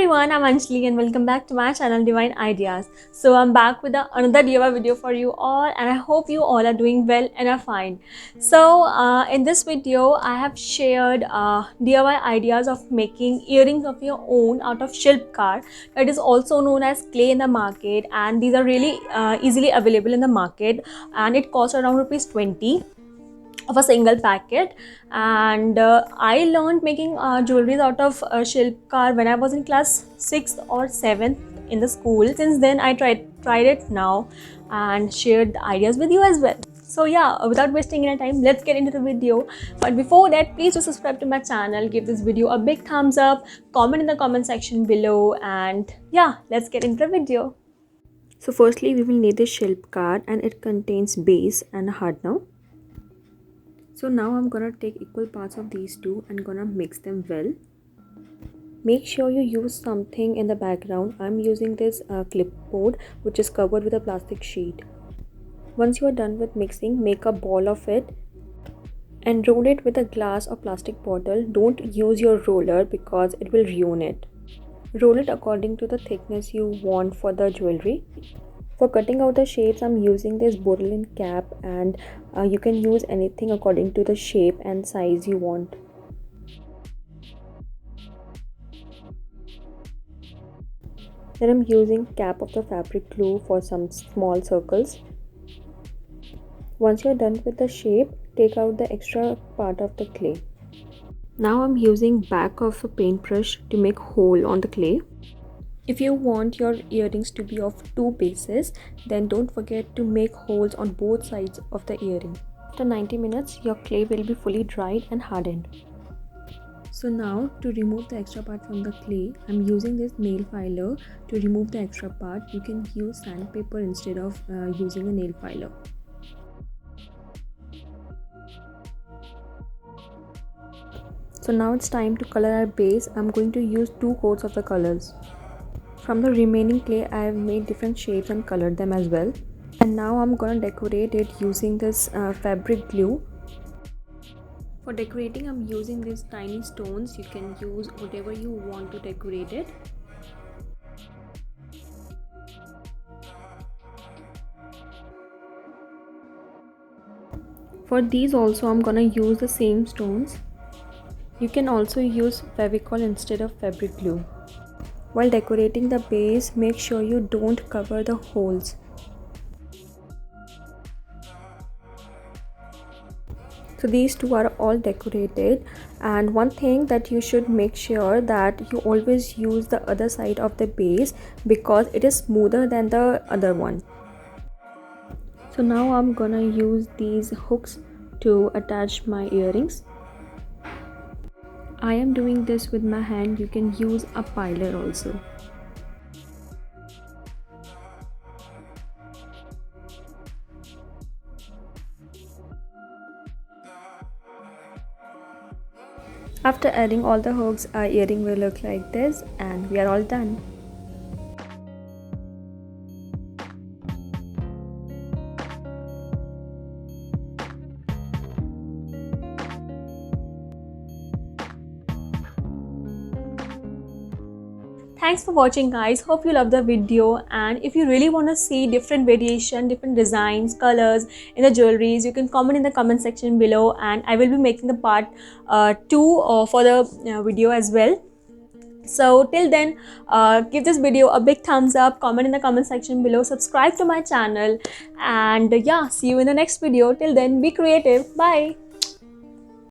everyone, I'm Anjali and welcome back to my channel Divine Ideas. So I'm back with another DIY video for you all, and I hope you all are doing well and are fine. So in this video I have shared DIY ideas of making earrings of your own out of shilpkar, that is also known as clay in the market, and these are really easily available in the market, and it costs around rupees 20 of a single packet. And I learned making jewelries out of shilpkar when I was in class 6th or 7th in the school. Since then I tried it now and shared the ideas with you as well. So yeah, without wasting any time, let's get into the video. But before that, please do subscribe to my channel, give this video a big thumbs up, comment in the comment section below, and yeah, let's get into the video. So firstly we will need the shilpkar, and it contains base and hardener. So now I'm gonna take equal parts of these two and gonna mix them well. Make sure you use something in the background. I'm using this clipboard which is covered with a plastic sheet. Once you are done with mixing, make a ball of it and roll it with a glass or plastic bottle. Don't use your roller because it will ruin it. Roll it according to the thickness you want for the jewelry. For cutting out the shapes, I'm using this Borderline cap, and you can use anything according to the shape and size you want. Then I'm using cap of the fabric glue for some small circles. Once you're done with the shape, take out the extra part of the clay. Now I'm using back of a paintbrush to make hole on the clay. If you want your earrings to be of two bases, then don't forget to make holes on both sides of the earring. After 90 minutes, your clay will be fully dried and hardened. So now, to remove the extra part from the clay, I'm using this nail filer to remove the extra part. You can use sandpaper instead of using a nail filer. So now it's time to color our base. I'm going to use 2 coats of the colors. From the remaining clay, I have made different shapes and colored them as well. And now I'm gonna decorate it using this fabric glue. For decorating, I'm using these tiny stones. You can use whatever you want to decorate it. For these also, I'm gonna use the same stones. You can also use Fevicol instead of fabric glue. While decorating the base, make sure you don't cover the holes. So these two are all decorated, and one thing that you should make sure that you always use the other side of the base because it is smoother than the other one. So now I'm gonna use these hooks to attach my earrings. I am doing this with my hand. You can use a piler also. After adding all the hooks, our earring will look like this, and we are all done. Thanks for watching, guys. Hope you love the video, and if you really want to see different variation, different designs, colors in the jewelries, you can comment in the comment section below, and I will be making the part 2 for the video as well. So till then, give this video a big thumbs up, comment in the comment section below, subscribe to my channel, and yeah, see you in the next video. Till then, be creative. Bye.